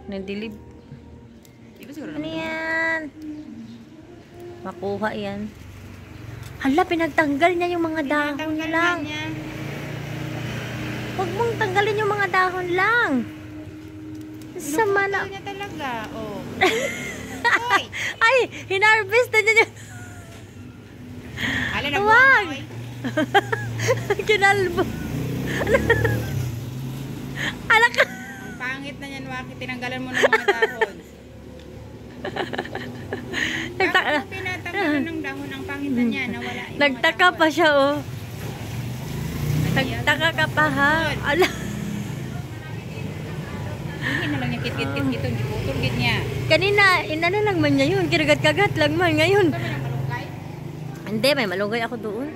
Nadilib. Di ba siguro Ano yan? Makuha yan. Hala, pinagtanggal niya yung mga dahon lang. niya. Huwag mong tanggalin yung mga dahon lang. Sama na. Niya talaga. Oh. Hoy! Ay, hinarvest na niya. Ala na Wag! buhay. Kinalbo. Alak ka. Ang pangit na yan, Waki. Tinanggalan mo ng mga dahon. Bakit mo pinatanggalan ng dahon? Ang pangit na niya. Nawala yung Nagtaka mga pa dahon. siya, oh. Nagtaka ka pa, ha? Ala. Hindi na lang niya kit-kit-kit-kit. Hindi putol git niya. Kanina, inana lang man niya yun. Kinagat-kagat lang man ngayon. Ito ba ng malunggay? Hindi, may malunggay ako doon.